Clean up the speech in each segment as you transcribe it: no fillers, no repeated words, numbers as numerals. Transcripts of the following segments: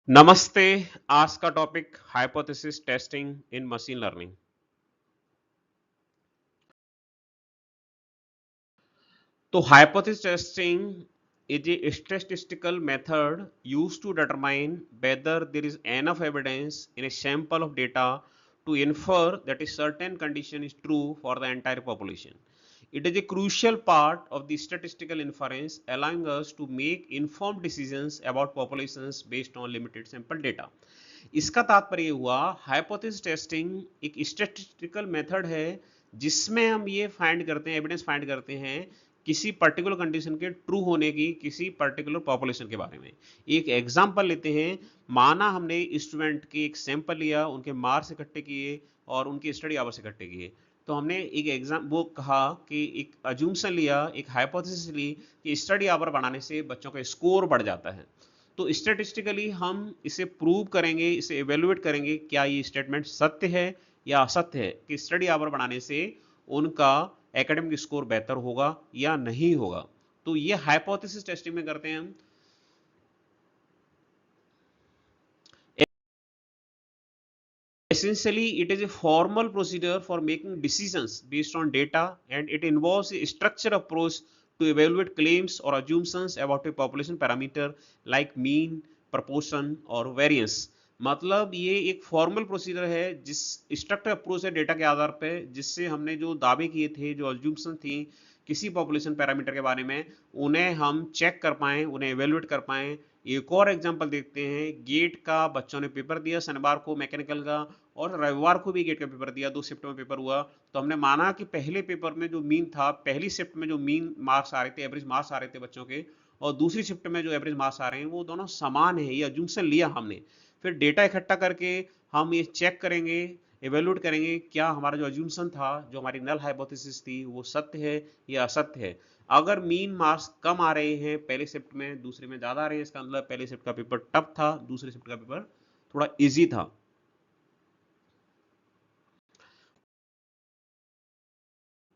नमस्ते। आज का topic hypothesis testing in machine learning. तो hypothesis testing is a statistical method used to determine whether there is enough evidence in a sample of data to infer that a certain condition is true for the entire population. It is a crucial part of the statistical inference, allowing us to make informed decisions about populations based on limited sample data. इसका तात्पर्य हुआ hypothesis testing एक statistical method है जिसमें हम ये find करते हैं, एविडेंस फाइंड करते हैं किसी पर्टिकुलर कंडीशन के ट्रू होने की किसी पर्टिकुलर पॉपुलेशन के बारे में। एक एग्जांपल लेते हैं। माना हमने स्टूडेंट के एक सैंपल लिया, उनके मार्क्स इकट्ठे किए और उनके स्टडी आवर्स इकट्ठे किए। तो हमने एक एग्जाम वो कहा कि एक अजूमशन लिया, एक हाइपोथेसिस ली कि स्टडी आवर बढ़ाने से बच्चों का स्कोर बढ़ जाता है। तो स्टैटिस्टिकली हम इसे प्रूव करेंगे, इसे एवेल्युएट करेंगे क्या ये स्टेटमेंट सत्य है या असत्य है कि स्टडी आवर बढ़ाने से उनका एकेडमिक स्कोर बेहतर होगा या नहीं होगा। तो ये हाइपोथेसिस टेस्टिंग में करते हैं हम। Essentially, it is a formal procedure for making decisions based on data, and it involves a structured approach to evaluate claims or assumptions about a population parameter like mean, proportion और variance। मतलब ये एक formal procedure है, जिस structure approach है data के आधार पे, जिससे हमने जो दावे किए थे, जो अज्यूम्सन थी किसी पॉपुलेशन पैरामीटर के बारे में, उन्हें हम चेक कर पाएं, उन्हें एवेल्युएट कर पाएं। एक और एग्जांपल देखते हैं। गेट का बच्चों ने पेपर दिया शनिवार को मैकेनिकल का, और रविवार को भी गेट का पेपर दिया, 2 शिफ्ट में पेपर हुआ। तो हमने माना कि पहले पेपर में जो मीन था, पहली शिफ्ट में जो मीन मार्क्स आ रहे थे, एवरेज मार्क्स आ रहे थे बच्चों के, और दूसरी शिफ्ट में जो एवरेज मार्क्स आ रहे हैं, वो दोनों समान है। ये अजूमशन लिया हमने। फिर डेटा इकट्ठा करके हम ये चेक करेंगे, एवेल्यूट करेंगे क्या हमारा जो अज्यूमशन था, जो हमारी नल हाइपोथेसिस थी, वो सत्य है या असत्य है। अगर मीन मार्क्स कम आ रहे हैं पहले शिफ्ट में, दूसरे में ज्यादा आ रहे हैं, इसका मतलब पहले शिफ्ट का पेपर टफ था, दूसरे शिफ्ट का पेपर थोड़ा इजी था।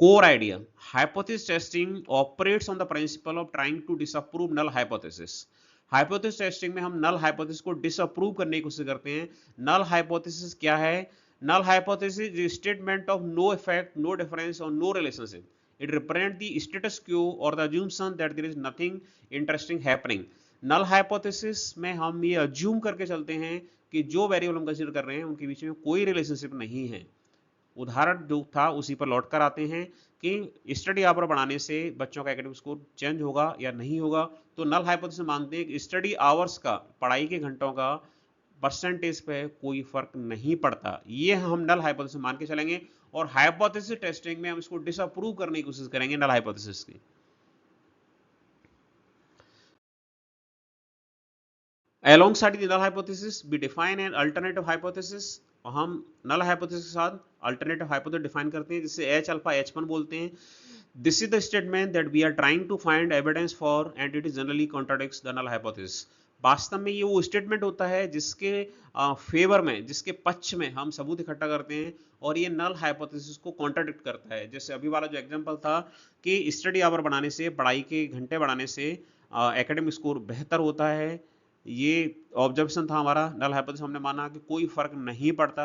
Core idea: hypothesis testing operates on the principle of trying to disapprove null hypothesis। Hypothesis testing में हम नल हाइपोथेसिस को डिसअप्रूव करने की कोशिश करते हैं। नल हाइपोथेसिस क्या है? Null hypothesis is statement of no effect, no difference और no relationship. It represent the status quo और the assumption that there is nothing interesting happening. Null hypothesis में हम ये अज्यूम करके चलते हैं कि जो वेरिएबल हम कंसीडर कर रहे हैं उनके बीच में कोई रिलेशनशिप नहीं है। उदाहरण जो था उसी पर लौट कर आते हैं कि स्टडी आवर बढ़ाने से बच्चों का एकेडमिक स्कोर चेंज होगा या नहीं होगा। तो नल हाइपोथेसिस मानते हैं कि स्टडी आवर्स का, पढ़ाई के घंटों का परसेंटेज पे कोई फर्क नहीं पड़ता। ये हम नल हाइपोथेसिस मान के चलेंगे, और हाइपोथेसिस टेस्टिंग में हम इसको डिसअप्रूव करने की कोशिश करेंगे नल हाइपोथेसिस की। Alongside the null hypothesis, we define an alternative hypothesis। हम नल हाइपोथेसिस के साथ अल्टरनेटिव हाइपोथेसिस डिफाइन करते हैं, जिसे एच अल्फा एच वन बोलते हैं। This is the statement that we are trying to find evidence for and it is generally contradicts the null hypothesis. वास्तव में ये वो स्टेटमेंट होता है जिसके फेवर में, जिसके पक्ष में हम सबूत इकट्ठा करते हैं, और ये नल हाइपोथेसिस को कॉन्ट्राडिक्ट करता है। जैसे अभी वाला जो एग्जांपल था कि स्टडी आवर बढ़ाने से, पढ़ाई के घंटे बढ़ाने से एकेडमिक स्कोर बेहतर होता है। ये ऑब्जर्वेशन था हमारा। नल हाइपोथेसिस हमने माना कि कोई फर्क नहीं पड़ता,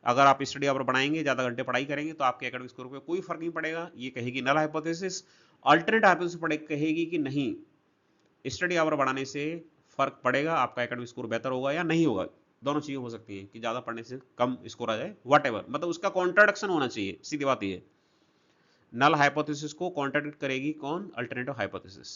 अगर आप स्टडी आवर बढ़ाएंगे, ज्यादा घंटे पढ़ाई करेंगे, तो आपके एकेडमिक स्कोर पे कोई फर्क नहीं पड़ेगा, ये कहेगी नल हाइपोथेसिस। अल्टरनेट हाइपोथेसिस कहेगी कि नहीं, स्टडी आवर बढ़ाने से फर्क पड़ेगा, आपका एकेडमिक स्कोर बेहतर होगा या नहीं होगा। दोनों चीजें हो सकती हैं कि ज्यादा पढ़ने से कम स्कोर आ जाए, वट मतलब उसका कॉन्ट्राडिक्शन होना चाहिए, सीधी बात ये। नल हाइपोथेसिस को कॉन्ट्राडिक्ट करेगी कौन? Alternative hypothesis.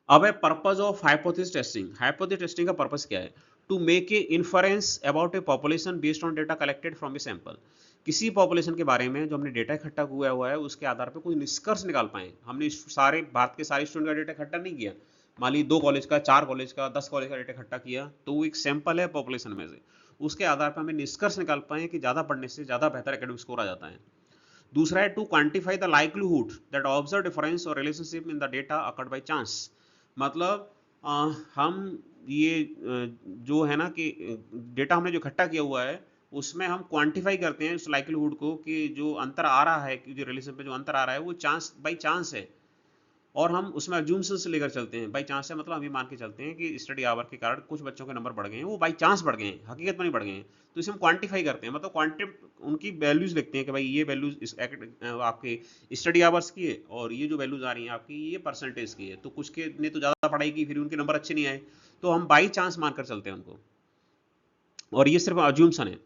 अब है purpose of hypothesis testing. Hypothesis testing का पर्पस क्या है? To make a inference about a population based on data collected from a sample. किसी पॉपुलेशन के बारे में जो हमने डेटा इकट्ठा हुआ है, उसके आधार पर कोई निष्कर्ष निकाल पाए। हमने सारे भारत के सारे स्टूडेंट का डेटा इकट्ठा नहीं किया, मान ली 2 कॉलेज का, 4 कॉलेज का, 10 कॉलेज का डेटा इकट्ठा किया, तो वो एक सैंपल है पॉपुलेशन में से। उसके आधार पर हमें निष्कर्ष निकाल पाए कि ज्यादा पढ़ने से ज्यादा बेहतर एकेडमिक स्कोर आ जाता है। दूसरा है to quantify the likelihood that observe difference और relationship in the data occurred by chance. मतलब हम ये जो है ना कि डेटा हमने जो इकट्ठा किया हुआ है, उसमें हम क्वांटिफाई करते हैं उस लाइक्लीहुड को कि जो अंतर आ रहा है, कि जो रिलेशन पे जो अंतर आ रहा है वो चांस बाई चांस है। और हम उसमें अज्यूमशन से लेकर चलते हैं, बाई चांस से मतलब हम ये मान के चलते हैं कि स्टडी आवर के कारण कुछ बच्चों के नंबर बढ़ गए हैं, वो बाई चांस बढ़ गए हैं, हकीकत में नहीं बढ़ गए हैं। तो इसे हम क्वांटिफाई करते हैं, मतलब क्वांटि उनकी वैल्यूज लिखते हैं कि भाई ये वैल्यूज आपके स्टडी आवर्स की है और ये जो वैल्यूज आ रही हैं आपकी ये परसेंटेज की है। तो कुछ के ने तो ज़्यादा पढ़ाई की, फिर उनके नंबर अच्छे नहीं आए, तो हम बाई चांस मानकर चलते हैं उनको, और ये सिर्फ अज्यूमशन है।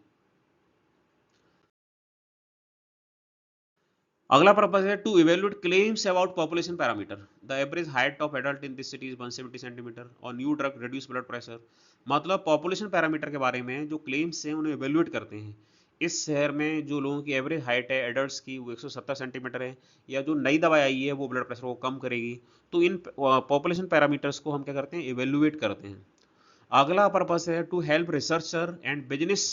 अगला पर्पज है to evaluate claims about population parameter. The average height of adult in this city is 170 centimetre और new drug reduce blood pressure. मतलब पॉपुलेशन पैरामीटर के बारे में जो क्लेम्स हैं उन्हें इवेल्युएट करते हैं। इस शहर में जो लोगों की एवरेज हाइट है एडल्ट्स की वो 170 सेंटीमीटर है, या जो नई दवाई आई है वो ब्लड प्रेशर को कम करेगी। तो इन पॉपुलेशन पैरामीटर्स को हम क्या करते हैं, इवेल्युएट करते हैं। अगला पर्पस है to help researcher and business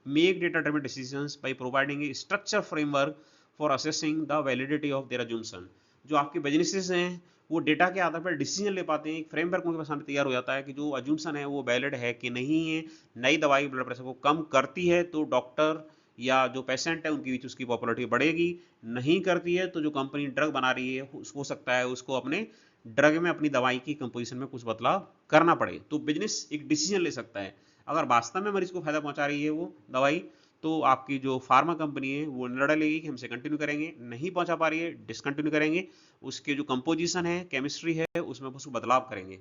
make data driven decisions by providing a structure framework for assessing the validity of their assumption. जो आपके बिजनेसेस हैं वो डेटा के आधार पर डिसीजन ले पाते हैं, एक फ्रेमवर्क उनके सामने तैयार हो जाता है कि जो अजम्पशन है वो वैलिड है कि नहीं है। नई दवाई ब्लड प्रेशर को कम करती है तो डॉक्टर या जो पेशेंट है उनके बीच उसकी पॉपुलरिटी बढ़ेगी, नहीं करती है तो जो कंपनी ड्रग बना रही है हो सकता है उसको अपने ड्रग में अपनी दवाई की कंपोजिशन में कुछ बदलाव करना पड़े। तो बिजनेस एक डिसीजन ले सकता है, अगर वास्तव में मरीज को फायदा पहुंचा रही है वो दवाई, तो आपकी जो फार्मा कंपनी है वो निर्णय लेगी कि हमसे कंटिन्यू करेंगे, नहीं पहुंचा पा रही है डिसकंटिन्यू करेंगे, उसके जो कंपोजिशन है केमिस्ट्री है उसमें उसको बदलाव करेंगे।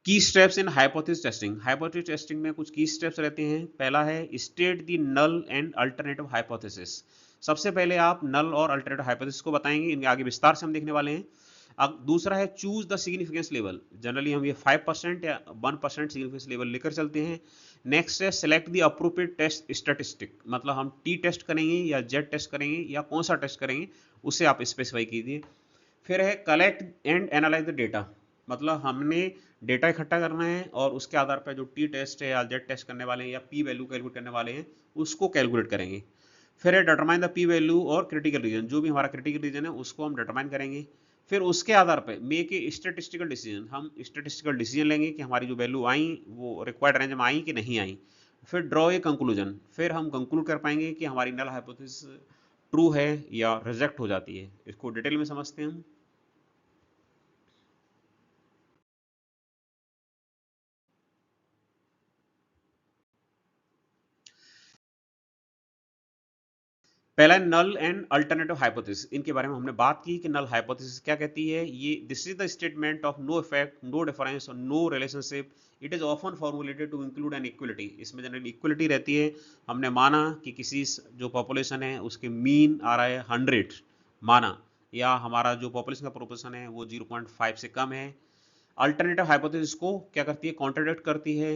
Key steps in hypothesis testing. Hypothesis testing में कुछ की स्टेप्स रहते हैं। पहला है state the null and alternative hypothesis. सबसे पहले आप नल और अल्टरनेटिव हाइपोथेसिस को बताएंगे, इनके आगे विस्तार से हम देखने वाले हैं। अब दूसरा है choose the significance level. Generally हम ये 5% या 1% सिग्निफिकेंस लेवल लेकर चलते हैं। नेक्स्ट है select the appropriate test statistic, मतलब हम टी टेस्ट करेंगे या जेड टेस्ट करेंगे या कौन सा टेस्ट करेंगे उसे आप स्पेसिफाई कीजिए। फिर है collect and analyse the data, मतलब हमने डेटा इकट्ठा करना है और उसके आधार पर जो टी टेस्ट है या जेड टेस्ट करने वाले हैं या पी वैल्यू कैलकुलेट करने वाले हैं उसको कैलकुलेट करेंगे। फिर है डिटरमाइन द पी वैल्यू और क्रिटिकल रीजन, जो भी हमारा क्रिटिकल रीजन है उसको हम डिटरमाइन करेंगे। फिर उसके आधार पर मेक ए स्टेटिस्टिकल डिसीजन, हम स्टेटिस्टिकल डिसीजन लेंगे कि हमारी जो वैल्यू आई वो रिक्वायर्ड रेंज में आई कि नहीं आई। फिर ड्रॉ ए कंक्लूजन, फिर हम कंक्लूड कर पाएंगे कि हमारी नल हाइपोथेसिस ट्रू है या रिजेक्ट हो जाती है। इसको डिटेल में समझते हैं हम। पहला नल एंड अल्टरनेटिव हाइपोथेसिस, इनके बारे में हमने बात की कि नल हाइपोथेसिस क्या कहती है। ये this is the statement of no effect, no difference और no relationship. It is often formulated to include an equality. इसमें जनरली इक्वलिटी रहती है। हमने माना कि किसी जो पॉपुलेशन है उसके मीन आ रहा है 100 माना, या हमारा जो पॉपुलेशन का प्रोपोर्शन है वो 0.5 से कम है। अल्टरनेटिव हाइपोथेसिस को क्या करती है, कॉन्ट्रडिक्ट करती है।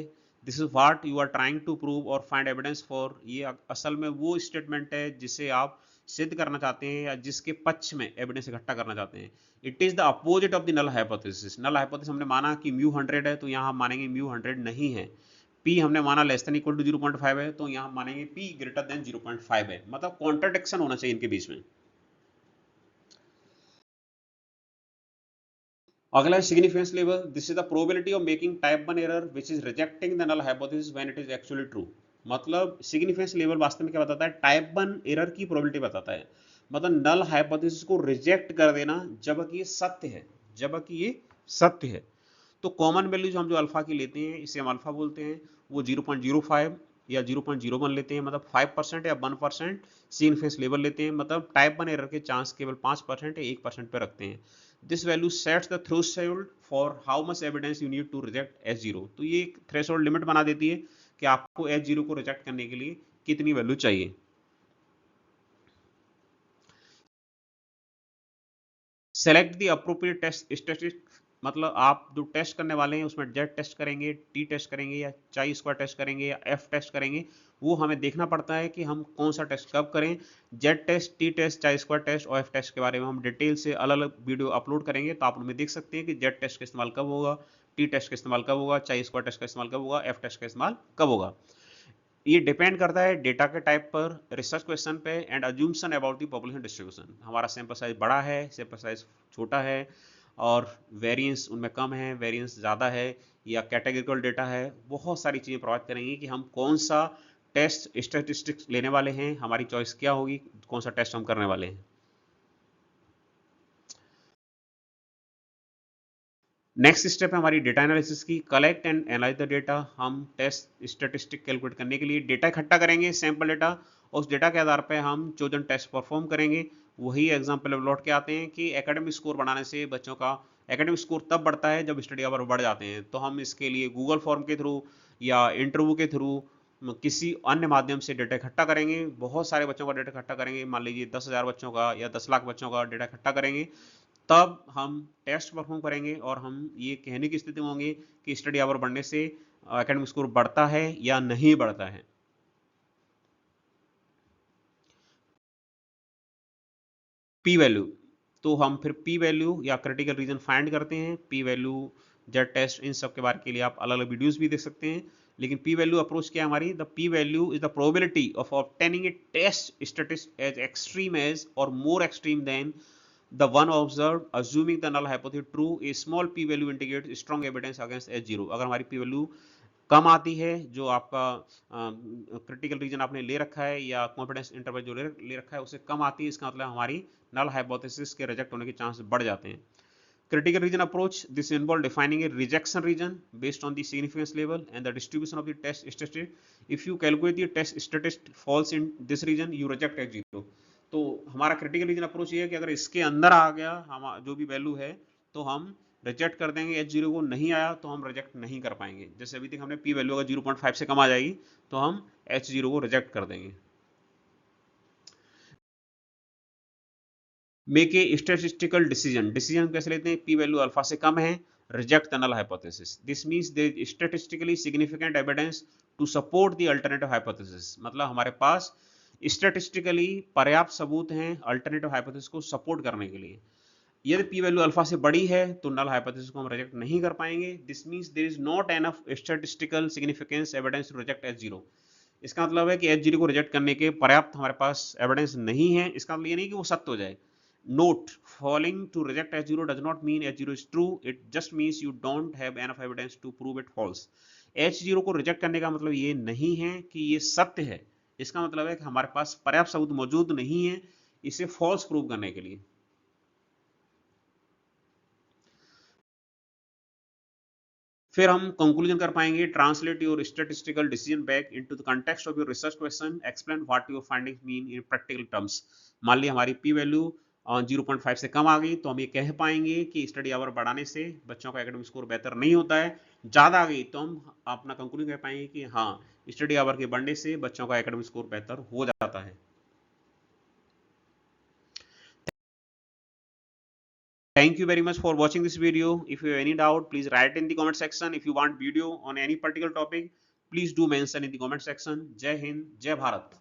This is what you are trying to prove और फाइंड एविडेंस फॉर। ये असल में वो स्टेटमेंट है जिसे आप सिद्ध करना चाहते हैं या जिसके पक्ष में एविडेंस इकट्ठा करना चाहते हैं। It is the opposite of the null hypothesis. Null hypothesis हमने माना कि म्यू 100 है तो यहाँ हम मानेंगे म्यू 100 नहीं है। पी हमने माना लेस देन इक्वल टू 0.5 है तो यहाँ मानेंगे पी ग्रेटर देन 0.5 है। मतलब कॉन्ट्रडिक्शन होना चाहिए इनके बीच में। अगला है significance level. This is the probability of making type 1 error which is rejecting the null hypothesis when it is actually true. मतलब सिग्निफिकेंस लेवल वास्तव में क्या बताता है, टाइप 1 एरर की प्रोबेबिलिटी बताता है। मतलब नल हाइपोथेसिस को रिजेक्ट कर देना जबकि ये सत्य है, जबकि ये सत्य है। तो कॉमन वैल्यूज हम जो अल्फा की लेते हैं इसे हम अल्फा बोलते हैं, वो 0.05 या 0.01 लेते हैं, मतलब 5% या 1% सिग्निफिकेंस लेवल लेते हैं। मतलब टाइप 1 एरर के चांस केवल 5% या 1% पे रखते हैं। This value sets the threshold for how much evidence you need to reject H zero. तो ये एक थ्रेशोल्ड लिमिट बना देती है कि आपको एच जीरो को रिजेक्ट करने के लिए कितनी वैल्यू चाहिए। Select the appropriate test statistics, मतलब आप जो टेस्ट करने वाले हैं उसमें जेड टेस्ट करेंगे, टी टेस्ट करेंगे या चाई स्क्वायर टेस्ट करेंगे या एफ टेस्ट करेंगे, वो हमें देखना पड़ता है कि हम कौन सा टेस्ट कब करें। जेड टेस्ट, टी टेस्ट, चाई स्क्वायर टेस्ट और एफ टेस्ट के बारे में हम डिटेल से अलग अलग वीडियो अपलोड करेंगे, तो आप उनमें देख सकते हैं कि जेड टेस्ट का इस्तेमाल कब होगा, टी टेस्ट का इस्तेमाल कब होगा, चाई स्क्वायर टेस्ट का इस्तेमाल कब होगा, एफ टेस्ट का इस्तेमाल कब होगा। ये डिपेंड करता है डेटा के टाइप पर, रिसर्च क्वेश्चन पे and assumption about the population distribution. हमारा सैंपल साइज बड़ा है, सैंपल साइज छोटा है, और वेरिएंस उनमें कम है, वेरिएंस ज़्यादा है, या कैटेगरिकल डेटा है। बहुत सारी चीज़ें प्रोवाइड करेंगी कि हम कौन सा टेस्ट स्टैटिस्टिक्स लेने वाले हैं, हमारी चॉइस क्या होगी, कौन सा टेस्ट हम करने वाले हैं। नेक्स्ट स्टेप है हमारी डेटा एनालिसिस की। Collect and analyse the data. हम टेस्ट स्टैटिस्टिक कैलकुलेट करने के लिए डेटा इकट्ठा करेंगे, सैंपल डेटा, और उस डेटा के आधार पर हम चोजन टेस्ट परफॉर्म करेंगे। वही एग्जाम्पल लौट के आते हैं कि एकेडमिक स्कोर बढ़ाने से बच्चों का एकेडमिक स्कोर तब बढ़ता है जब स्टडी आवर बढ़ जाते हैं। तो हम इसके लिए गूगल फॉर्म के थ्रू या इंटरव्यू के थ्रू किसी अन्य माध्यम से डेटा इकट्ठा करेंगे। बहुत सारे बच्चों का डेटा इकट्ठा करेंगे, मान लीजिए 10,000 बच्चों का या 10 लाख बच्चों का डेटा इकट्ठा करेंगे। तब हम टेस्ट परफॉर्म करेंगे और हम ये कहने की स्थिति में होंगे कि स्टडी आवर बढ़ने से एकेडमिक स्कोर बढ़ता है या नहीं बढ़ता है। पी वैल्यू, तो हम फिर पी वैल्यू या क्रिटिकल रीजन फाइंड करते हैं। पी वैल्यू, जेड टेस्ट, इन सब के बारे के लिए आप अलग अलग वीडियोस भी देख सकते हैं। लेकिन पी वैल्यू अप्रोच क्या है हमारी, the P value is the probability of obtaining a test statistic as extreme as और more extreme than the one observed, assuming the null hypothesis true, a small p value indicates strong evidence against h0। अगर हमारी p value कम आती है, जो आपका critical reason आपने ले रखा है या कॉन्फिडेंस इंटरवल जो ले रखा है उससे कम आती है, इसका मतलब हमारी नल हाइपोथेसिस के रिजेक्ट होने के चांस बढ़ जाते हैं। Critical region approach, this involves defining a rejection region based on the significance level and the distribution of the test statistic. If you calculate the test statistic falls in this region, you reject at zero। तो हमारा critical reason approach ये है कि अगर इसके अंदर आ गया हम जो भी वैल्यू है तो हम रिजेक्ट कर देंगे, एच जीरो को नहीं आया तो हम रिजेक्ट नहीं कर पाएंगे। जैसे अभी तक हमने पी वैल्यू अगर 0.5 से कम आ जाएगी तो हम एच जीरो को रिजेक्ट कर देंगे। Make a statistical decision, decision कैसे लेते हैं, पी वैल्यू अल्फा से कम है, reject the null hypothesis. This means there is statistically significant evidence to support the alternative hypothesis. मतलब हमारे पास स्टैटिस्टिकली पर्याप्त सबूत हैं अल्टरनेटिव हाइपोथेसिस को सपोर्ट करने के लिए। यदि पी वैल्यू अल्फा से बड़ी है तो नल हाइपोथेसिस को हम रिजेक्ट नहीं कर पाएंगे। This means there is not enough statistical significance evidence to reject H zero. इसका मतलब है कि एच जीरो को रिजेक्ट करने के पर्याप्त हमारे पास एविडेंस नहीं है। इसका मतलब ये नहीं कि वो सत्य हो जाए। Note: falling to reject H0 does not mean H0 is true. It just means you don't have enough evidence to prove it false. H0 को रिजेक्ट करने का मतलब ये नहीं है कि ये सत्य है। इसका मतलब है कि हमारे पास पर्याप्त सबूत मौजूद नहीं है इसे फॉल्स प्रूव करने के लिए। फिर हम कंक्लूजन कर पाएंगे। Translate your statistical decision back into the context of your research question, explain what your findings mean in practical terms. मान लिया हमारी पी वैल्यू 0.5 से कम आ गई तो हम ये कह पाएंगे कि स्टडी आवर बढ़ाने से बच्चों का एकेडमिक स्कोर बेहतर नहीं होता है। ज़्यादा आ गई तो हम अपना कंक्लूजन कह पाएंगे कि हाँ, स्टडी आवर के बढ़ने से बच्चों का एकेडमिक स्कोर बेहतर हो जाता है। Thank you very much for watching this video. If you have any doubt, please write in the comment section. If you want video on any particular topic, please do mention in the comment section. Jai Hind, Jai Bharat.